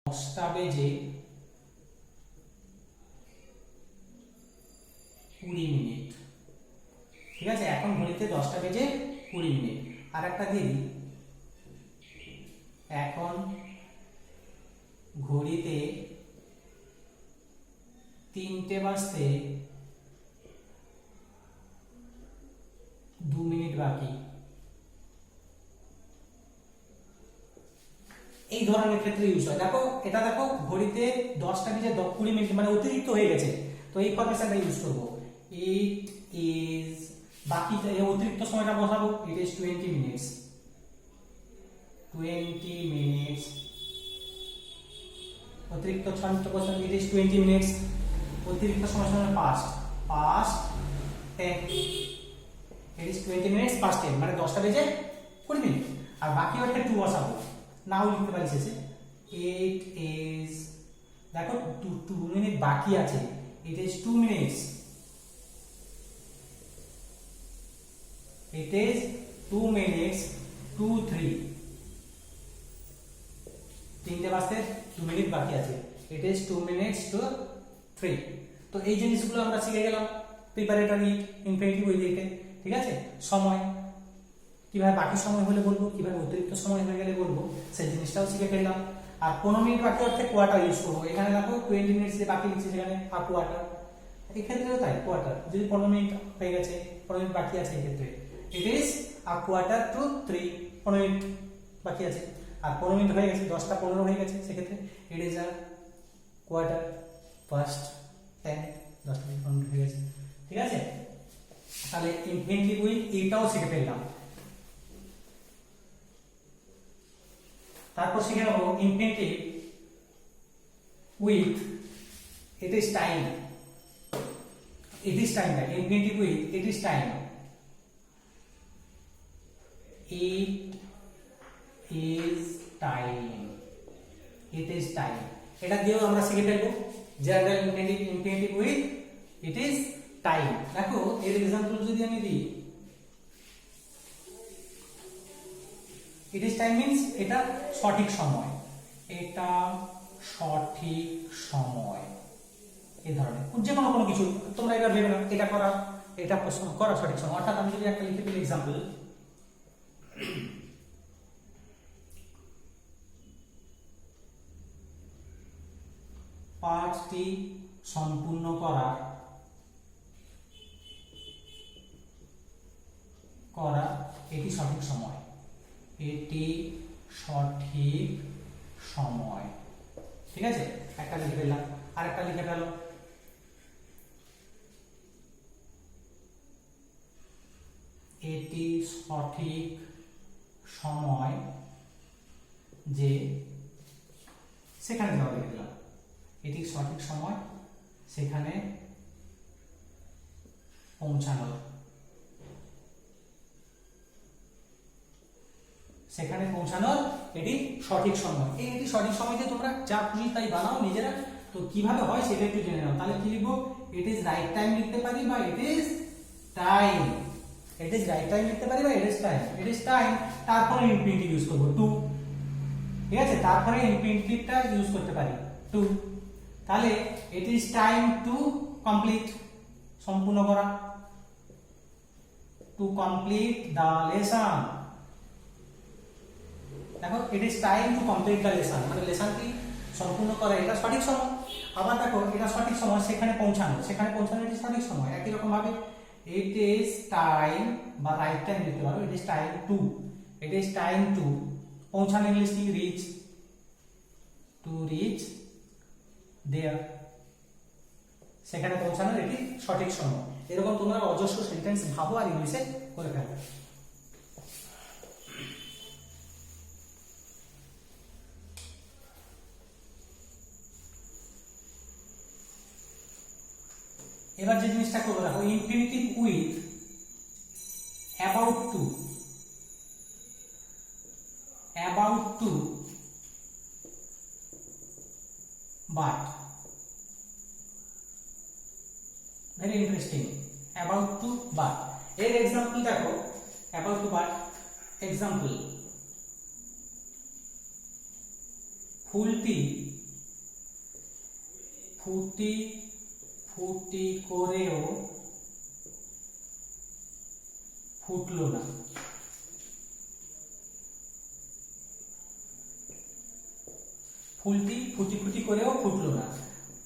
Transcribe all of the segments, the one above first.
10টা বেজে 20 মিনিট। ঠিক আছে, এখন ঘড়িতে 10টা বেজে 20 মিনিট। আর একটা দিয়ে দিই, এখন ঘড়িতে 3টে বাজতে 2 মিনিট বাকি। এই ধরনের ক্ষেত্রে ইউজ হয়। দেখো এটা, দেখো ঘড়িতে 10টা বেজে 20 মিনিট মানে অতিরিক্ত হয়ে গেছে, তো এই ফরমেশনটা ইউজ করব। ইট ইজ, বাকি অতিরিক্ত সময়টা বসাবো, ইট ইজ 20 মিনিটস। 20 মিনিটস অতিরিক্ত সময়টা বসাবো, ইট ইজ 20 মিনিটস। অতিরিক্ত সময় past 10, it is 20 minutes past 10 মানে 10টা বেজে 20 মিনিট। আর বাকি একটা 2 বসাবো, নাও লিখতে পারি শেষে। ইট ইজ, দেখো 2 মিনিট বাকি আছে, it is 2 minutes. It is 2 minutes to 3, 3টে বাজতে 2 মিনিট বাকি আছে, ইট ইজ 2 মিনিটস টু 3। তো এই জিনিসগুলো আমরা শিখে গেলাম প্রিপারেটরি ইনফিনিটিভ উইথ ইট। ঠিক আছে, সময় কিভাবে বাকি সময় হলে বলবো, কিভাবে অতিরিক্ত সময় হয়ে গেলে বলবো, সেই জিনিসটাও শিখে ফেললাম। আর 15 মিনিট বাকি অর্থে কোয়ার্টার ইউজ করবো। এখানে দেখো 20 মিনিটস যে বাকি লিখছি, সেখানে হাফ কোয়ার্টার, এই ক্ষেত্রেও তাই কোয়ার্টার। যদি 15 মিনিট হয়ে গেছে, 15 মিনিট বাকি আছে, এই ক্ষেত্রে it is a quarter to 3, 15 minute বাকি আছে। আর 15 মিনিট হয়ে গেছে, 10টা 15 হয়ে গেছে, সেক্ষেত্রে ইট ইজ আ কোয়ার্টার ফার্স্ট 10, 10টা 15 হয়ে গেছে। ঠিক আছে, তাহলে ইনফিনিটিভ উইথ এটাও শিখে ফেললাম। তারপর শিখে নেব infinitive with it is time. It is time, infinitive with it is time. It is time, it is time, এটা দিয়েও আমরা শিখে ফেলবো general infinitive with it is time. দেখো এর এক্সাম্পল যদি আমি দিই, ইট ইজ টাইম মিন্স এটা সঠিক সময়, এটা সঠিক সময়। এই ধরনের যে কোনো কিছু তোমরা এটা ভেবে নাও, এটা করা, এটা করা সঠিক সময়। অর্থাৎ আমি যদি একটা লিখে ফেলি এক্সাম্পল, পাঠটি সম্পূর্ণ করা এটি সঠিক সময়, এটি সঠিক সময়। ঠিক আছে, একটা লিখে ফেললাম, আর একটা লিখে ফেলো, এটি সঠিক সময় যে, সেখানে যাওয়া লিখে দিলাম, এটি সঠিক সময় সেখানে পৌঁছানোর, সেখানে পৌঁছানোর এটি সঠিক সময়। এই এটি সঠিক সময়কে তোমরা যা খুশি তাই বানাও নিজেরা। তো কিভাবে হয় সেটা একটু জেনে নাও। তাহলে কি লিখবো, ইট ইজ রাইট টাইম লিখতে পারি, বা it is time. It is right time লিখতে পারি, বা it is time. It is time, তারপরে ইনফিনিটিভ ইউজ করবো টু। ঠিক আছে, তারপরে ইনফিনিটিভটা ইউজ করতে পারি টু। তাহলে it is time to complete, সম্পূর্ণ করা, টু কমপ্লিট দা লেসন। দেখো it is time to complete the lesson, মানে লেসনটি সম্পূর্ণ করা এটা সঠিক সময়। আবার দেখো এটা সঠিক সময় সেখানে পৌঁছানো, সেখানে পৌঁছানো এটি সঠিক সময়। একই রকম ভাবে ইট ইজ টাইম, বা রাইট টাইম লিখতে পারো, it is time to, it is time to পৌঁছানো, ইংলিশ কি রিচ, টু রিচ দেয়ার, সেখানে পৌঁছানোর এটি সঠিক সময়। এরকম তোমরা অজস্র সেন্টেন্স ভাবো আর ইংলিশে করে ফেলো। এবার যে জিনিসটা করবো দেখো, infinitive with about to, about to but, very interesting. About to but এর এক্সাম্পল দেখো, অ্যাবাউট টু বাট এক্সাম্পল, ফুলটি ফুটি ফুটি করেও ফুটলো না। ফুলটি ফুটি ফুটি করেও ফুটলো না।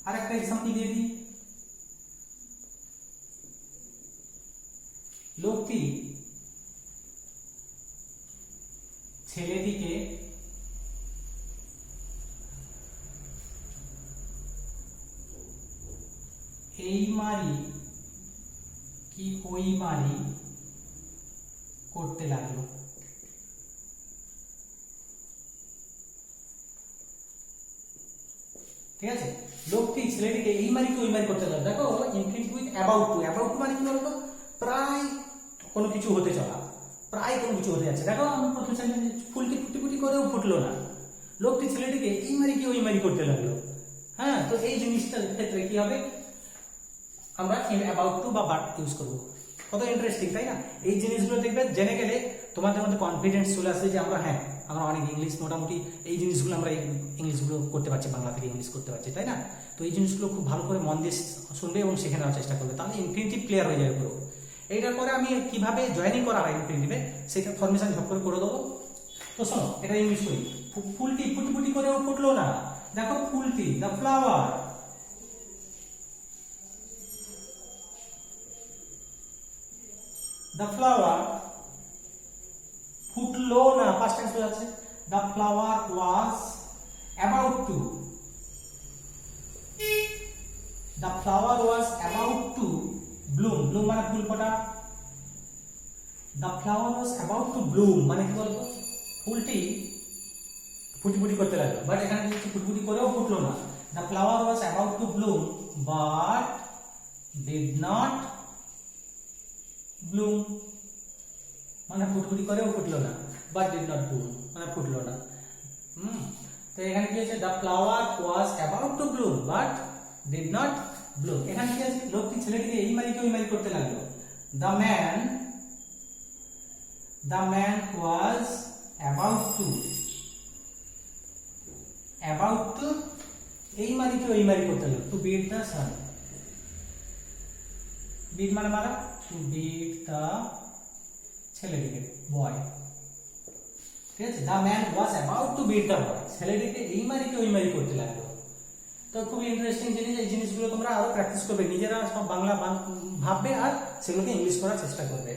আর একটা এক্সাম্পল দিয়ে দিই, লোকটি ছেলেটিকে এই মারি কি ওই মারি করতে লাগলো। ঠিক আছে, লোকটি ছেলেটিকে এই মারি কি ওই মারি করতে লাগলো। দেখো infinitive with about to, about to মানে কি বলতো, প্রায় কোনো কিছু হতে চলা, প্রায় কোনো কিছু হতে যাচ্ছে। দেখো আমি প্রথম সেন্টেন্স, ফুলটি ফুটি ফুটি করেও ফুটলো না, লোকটি ছেলেটিকে এই মারি কি ওই মারি করতে লাগলো। হ্যাঁ, তো এই জিনিসটার ক্ষেত্রে কি হবে, আমরা অ্যাবাউট টু বা বাট ইউজ করবো। কত ইন্টারেস্টিং, তাই না? এই জিনিসগুলো দেখবে জেনে গেলে তোমাদের মধ্যে কনফিডেন্স চলে আসবে যে আমরা আমরা অনেক ইংলিশ, মোটামুটি এই জিনিসগুলো আমরা ইংলিশগুলো করতে পারছি, বাংলা থেকে ইংলিশ করতে পারছি, তাই না? তো এই জিনিসগুলো খুব ভালো করে মন দিয়ে শুনবে এবং শিখে নেওয়ার চেষ্টা করবে, তাহলে ইনফিনিটিভ ক্লিয়ার হয়ে যাবে পুরো। এইটার পরে আমি কিভাবে জয়েনিং করা হয় ইনফিনিটিভে সেটা ফরমেশন ঝপ করে দেবো। তো শোনো, এটা ইংলিশ করি। ফুলটি ফুটি ফুটি করেও ফুটলো না। দেখো ফুলটি, দ্য ফ্লাওয়ার, the flower ফুটলো না, ফার্স্ট টেন্স হয়ে যাচ্ছে। the flower was about to, the flower was about to bloom, bloom মানে ফুল ফোটা। the flower was about to bloom মানে কি বলতো, ফুলটি ফুটি ফুটি করতে লাগলো, বাট এখানে কি ফুটি ফুটি করেও ফুটলো না। the flower was about to bloom but did not Bloom মানে ফুটফুটি করেও ফুটলো না, বাট ডিড নট ব্লুম মানে ফুটলো না। তো এখানে কি হচ্ছে, the flower was about to bloom but did not Bloom. এখানে কি আছে, লোকটি ছেলেটিকে এই মারি কি ওই মারি করতে লাগলো। The man was about to এই মারি কি ওই মারি করতে লাগলো, to beat the sun, beat মানে মারা, to beat the ছেলেটিকে, বয়। ঠিক আছে, the man was about to beat the boy, ছেলেটিকে এই মারি কি ওই মারি করতে লাগলো। তো খুব ইন্টারেস্টিং জিনিস, এই জিনিসগুলো তোমরা আরো প্র্যাকটিস করবে, নিজেরা সব বাংলা ভাববে আর সেগুলোকে ইংলিশ করার চেষ্টা করবে।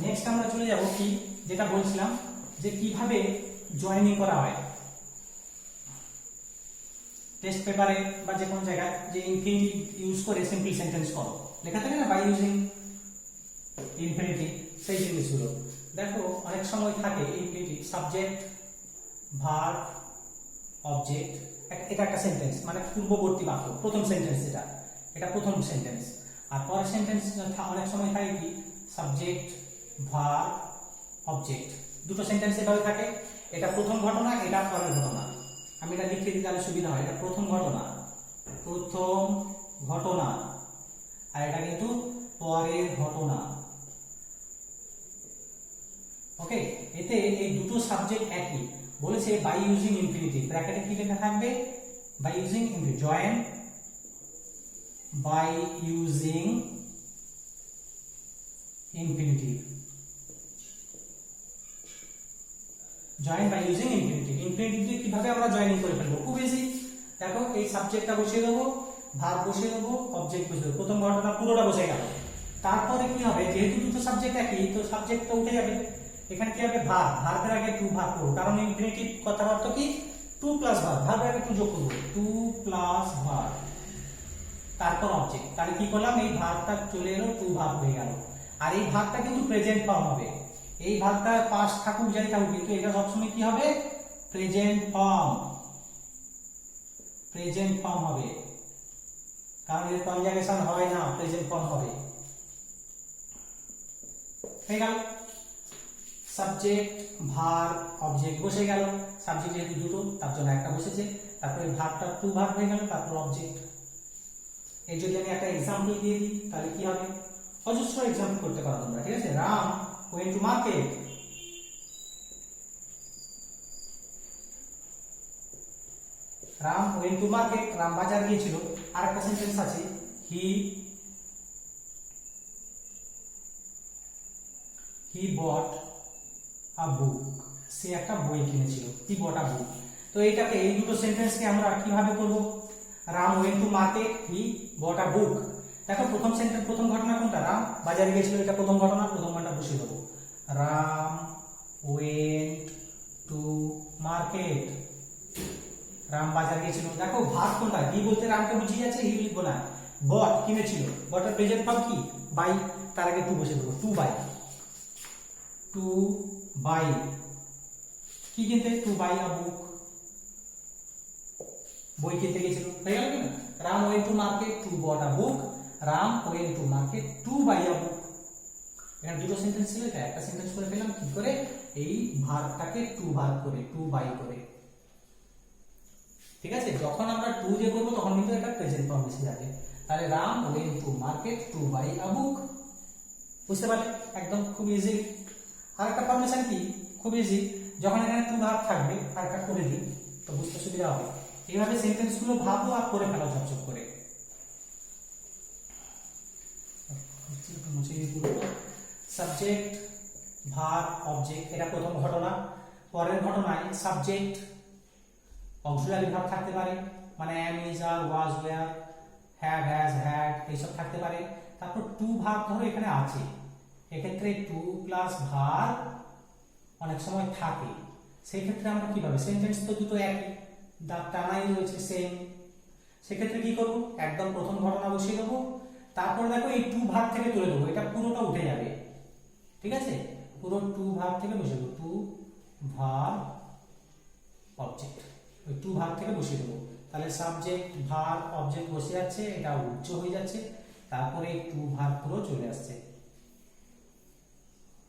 নেক্সট আমরা চলে যাব কি, যেটা বলছিলাম যে কিভাবে জয়েনিং করা হয় টেস্ট পেপারে বা যে কোনো জায়গায়, যে ইনফিনিটিভ ইউজ করে সিম্পল সেন্টেন্স করো, লেখা থাকে না বাই ইউজিং ইনফিনিটিভ, সেই জিনিসগুলো দেখো অনেক সময় থাকে ইনফিনিটিভ, সাবজেক্ট, ভার্ব, অবজেক্ট। এটা একটা সেন্টেন্স মানে পূর্ববর্তী বাক্য, প্রথম সেন্টেন্স, এটা প্রথম সেন্টেন্স। আর পরের সেন্টেন্স অনেক সময় থাকে কি, সাবজেক্ট, ভার্ব, অবজেক্ট, দুটো সেন্টেন্স এভাবে থাকে। এটা প্রথম ঘটনা, এটা পরের ঘটনা। আমি এটা লিখে দিতে তাহলে সুবিধা হয়। এটা প্রথম ঘটনা, আর এটা কিন্তু পরের ঘটনা। ওকে, এতে এই দুটো সাবজেক্ট একই, বলেছে বাই ইউজিং ইনফিনিটিভ, ব্র্যাকেটে কি লেখা থাকবে, by using infinitive, join by using infinitive, join by using infinitive. Infinitive দিয়ে কিভাবে আমরা জয়েনিং করে ফেলবো, খুব ইজি। দেখো এই সাবজেক্টটা বসিয়ে দেবো, ভার্ব বসিয়ে দেবো, অবজেক্ট বসিয়ে দেবো, প্রথম ঘটনা পুরোটা বসে গেল। তারপরে কি হবে, যেহেতু দুটো সাবজেক্ট একই, তো সাবজেক্টটা উঠে যাবে। এখানে কি হবে, ভার্ব, ভার্বের আগে টু ভার্ব করব, কারণ ইনফিনিটিভ কথার অর্থ কি, টু প্লাস ভার্ব, ভার্বের আগে টু যোগ করব, টু প্লাস ভার্ব, তারপর অবজেক্ট। তাহলে কি করলাম, এই ভার্বটা চলে এলো, টু ভার্ব হয়ে গেল। আর এই ভার্বটা কিন্তু প্রেজেন্ট ফর্ম হবে, এই ভার্বটা পাস্ট থাকুক যাই থাকুক, কিন্তু এটা সবসময় কি হবে, প্রেজেন্ট ফর্ম হবে, কারণ এর কনজাগেশন হয় না, প্রেজেন্ট ফর্ম হবে। হয়ে গেল, সাবজেক্ট, ভার্ব, অবজেক্ট বসে গেল। সাবজেক্ট যেহেতু দুটো, তার জন্য একটা বসেছে, তারপরে ভার্বটা টু ভার্ব হয়ে গেল, তারপর অবজেক্ট। এই যদি আমি একটা এক্সাম্পল দিয়ে দিই তাহলে কি হবে, অজস্র এক্সাম্পল করতে পারো তোমরা। ঠিক আছে, Ram went to market, Ram went to market, Ram বাজার গিয়েছিল। আর একটা সেন্টেন্স আছে হি বট আ বুক, সে একটা বই কিনেছিল, হি বট আ বুক। তো এইটাকে, এই দুটো সেন্টেন্সকে আমরা কিভাবে করব? Ram went to market, he bot a বুক। দেখো প্রথম সেন্টেন্স, প্রথম ঘটনা কোনটা? রাম বাজারে গিয়েছিল, এটা প্রথম ঘটনা, প্রথম ঘটনা বসিয়ে দেবো। Ram went to market, Ram বাজার গিয়েছিল। দেখো ভার্ব কোনটা? হি বলতে রামকে বুঝিয়ে যাচ্ছে, হি লিখবো না। বট কিনেছিল, বটের প্রেজেন্ট ফর্ম কি? বাই, তার আগে টু বসে দেবো, টু বাই। টু বাই কি কিনতে? টু বাই আ বুক, বই কিনতে গেছিল, হয়ে গেল কিনা? Ram went to market to bought a book, Ram went to market to buy a book. এখানে দুটো সেন্টেন্স ছিল, এটা একটা সেন্টেন্স করে ফেললাম কি করে? এই ভার্বটাকে টু ভার্ব করে, টু বাই করে। ঠিক আছে, যখন আমরা টু দিয়ে করবো তখন কিন্তু এটা প্রেজেন্ট ফর্ম এসে যাবে। তাহলে Ram went to market to buy a book, বুঝতে পারলে? একদম খুব ইজি। আর একটা ফর্মেশন কি, খুব ইজি, যখন এখানে টু ভার্ব থাকবে, আর একটা করে দিই তো বুঝতে সুবিধা হবে। এইভাবে সেন্টেন্স গুলো ভাবো আর করে ফেলো ঝপঝপ করে। সাবজেক্ট, ভার্ব, অবজেক্ট, এটা প্রথম ঘটনা। পরের ঘটনায় সাবজেক্ট অক্সিলারি ভার্ব থাকতে পারে, মানে am, is, are, was, were, have, has, had এইসব থাকতে পারে। তারপর টু ভার্ব ধরো এখানে আছে, এক্ষেত্রে টু প্লাস ভার্ব অনেক সময় থাকে, সেই ক্ষেত্রে আমরা কিভাবে? সেন্টেন্স তো দুটো একই, টানাই রয়েছে সেম, সেক্ষেত্রে কি করব? একদম প্রথম ঘটনা বসিয়ে দেবো, তারপর দেখো এই টু ভার্ব থেকে তুলে দেবো, এটা পুরোটা উঠে যাবে। ঠিক আছে, পুরো টু ভার্ব থেকে বসিয়ে দেবো, টু ভার্ব অবজেক্ট, ওই টু ভার্ব থেকে বসিয়ে দেবো। তাহলে সাবজেক্ট, ভার্ব, অবজেক্ট বসে যাচ্ছে, এটা উচ্চ হয়ে যাচ্ছে, তারপরে টু ভার্ব পুরো চলে আসছে,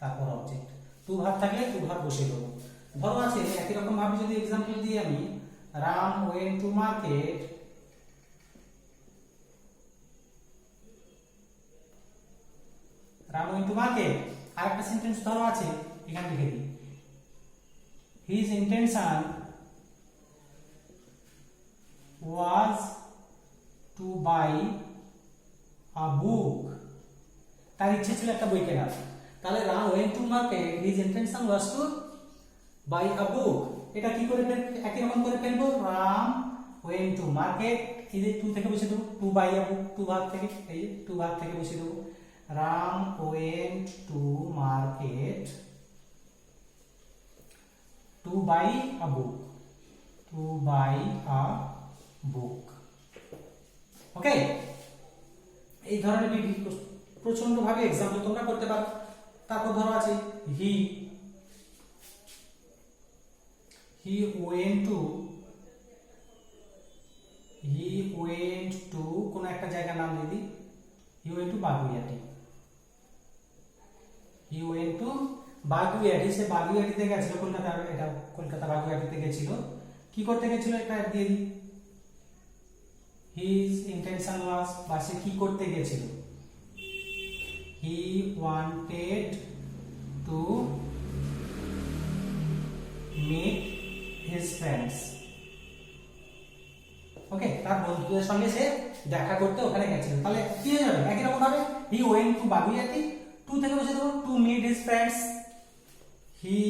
তারপর অবজেক্ট। টু ভার্ব থাকলে টু ভার্ব বসিয়ে দেবো। ধরো আছে একই রকম ভাবে যদি এক্সাম্পল দিই আমি, Ram went to market, Ram went to market, আর একটা সেন্টেন্স ধরো আছে, এখানে লিখে দিই, his intention was to buy a book, তার ইচ্ছে ছিল একটা বই কেনার। তাহলে Ram went to market, his intention was to buy a book, এটা কি করে একই রকম করে ফেলবো? রাম ওয়েন্ট টু মার্কেট, এই যে টু থেকে বসে দেবো, to buy a book, to verb থেকে, এই যে টু ভার্ব থেকে বসে দেবো, Ram went to market to buy a book, to buy a book. Okay, এই ধরনের প্রচন্ড ভাবে এক্সাম্পল তোমরা করতে পারো। তারপর ধরো আছে হি ওয়েন্ট টু কোন একটা জায়গার নাম দিয়ে দিই, he went to Baguiati, he went to Baguiati, সে বাগুইয়াটিতে গেছিল, কলকাতা, এটা কলকাতা বাগুইয়াটিতে গেছিল, কি করতে গেছিল এটা দিয়ে দিই, his intention was, বা সে কি করতে গেছিল, he wanted to meet his friends, ওকে, তার বন্ধুদের সঙ্গে সে দেখা করতে ওখানে গেছিল। তাহলে কি হয়ে যাবে? একই রকম ভাবে he went to বাগুইয়াটি, টু থেকে বসে দেবো to meet his friends, he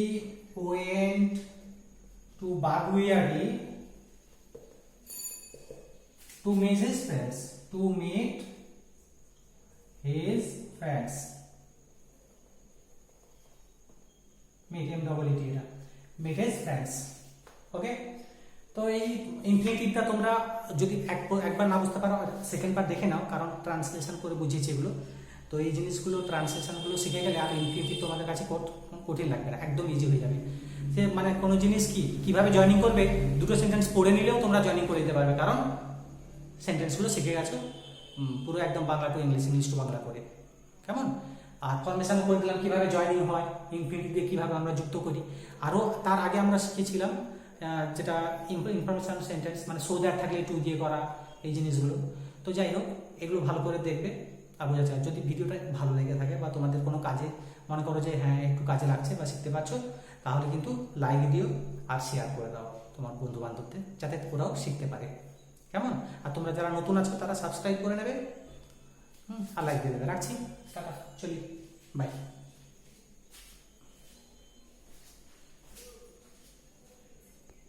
went to Baguiati to meet his friends, to meet his friends, meet him double it এটা, meet his friends। ওকে, তো এই ইনফিনিটিভটা তোমরা যদি একবার না বুঝতে পারো, সেকেন্ড বার দেখে নাও, কারণ ট্রান্সলেশন করে বুঝিয়েছি এগুলো। তো এই জিনিসগুলো, ট্রান্সলেশনগুলো শিখে গেলে আর ইনফিনিটিভ তোমাদের কাছে কঠিন লাগবে না, একদম ইজি হয়ে যাবে। সে মানে কোনো জিনিস কিভাবে জয়েনিং করবে, দুটো সেন্টেন্স পড়ে নিলেও তোমরা জয়েনিং করে দিতে পারবে, কারণ সেন্টেন্সগুলো শিখে গেছো পুরো একদম Bangla to English, English to Bangla করে। কেমন? আর ফরমেশন করে দিলাম কিভাবে জয়েনিং হয়, ইনফিনিটিভ দিয়ে কিভাবে আমরা যুক্ত করি। আরও তার আগে আমরা শিখেছিলাম যেটা ইনফরমেশন সেন্টেন্স, মানে সো দ্যাট থাকলে টু দিয়ে করা, এই জিনিসগুলো। তো যাই হোক, এগুলো ভালো করে দেখবে আর বোঝা যায়। যদি ভিডিওটা ভালো লেগে থাকে বা তোমাদের কোনো কাজে মনে করো যে হ্যাঁ একটু কাজে লাগছে বা শিখতে পারছো, তাহলে কিন্তু লাইক দিও আর শেয়ার করে দাও। তোমার বন্ধু বান্ধবদের, যাতে ওরাও শিখতে পারে। কেমন? আর তোমরা যারা নতুন আছো তারা সাবস্ক্রাইব করে নেবে, আর লাইক দিয়ে দেবে। রাখছি, টাটা, চলি, বাই।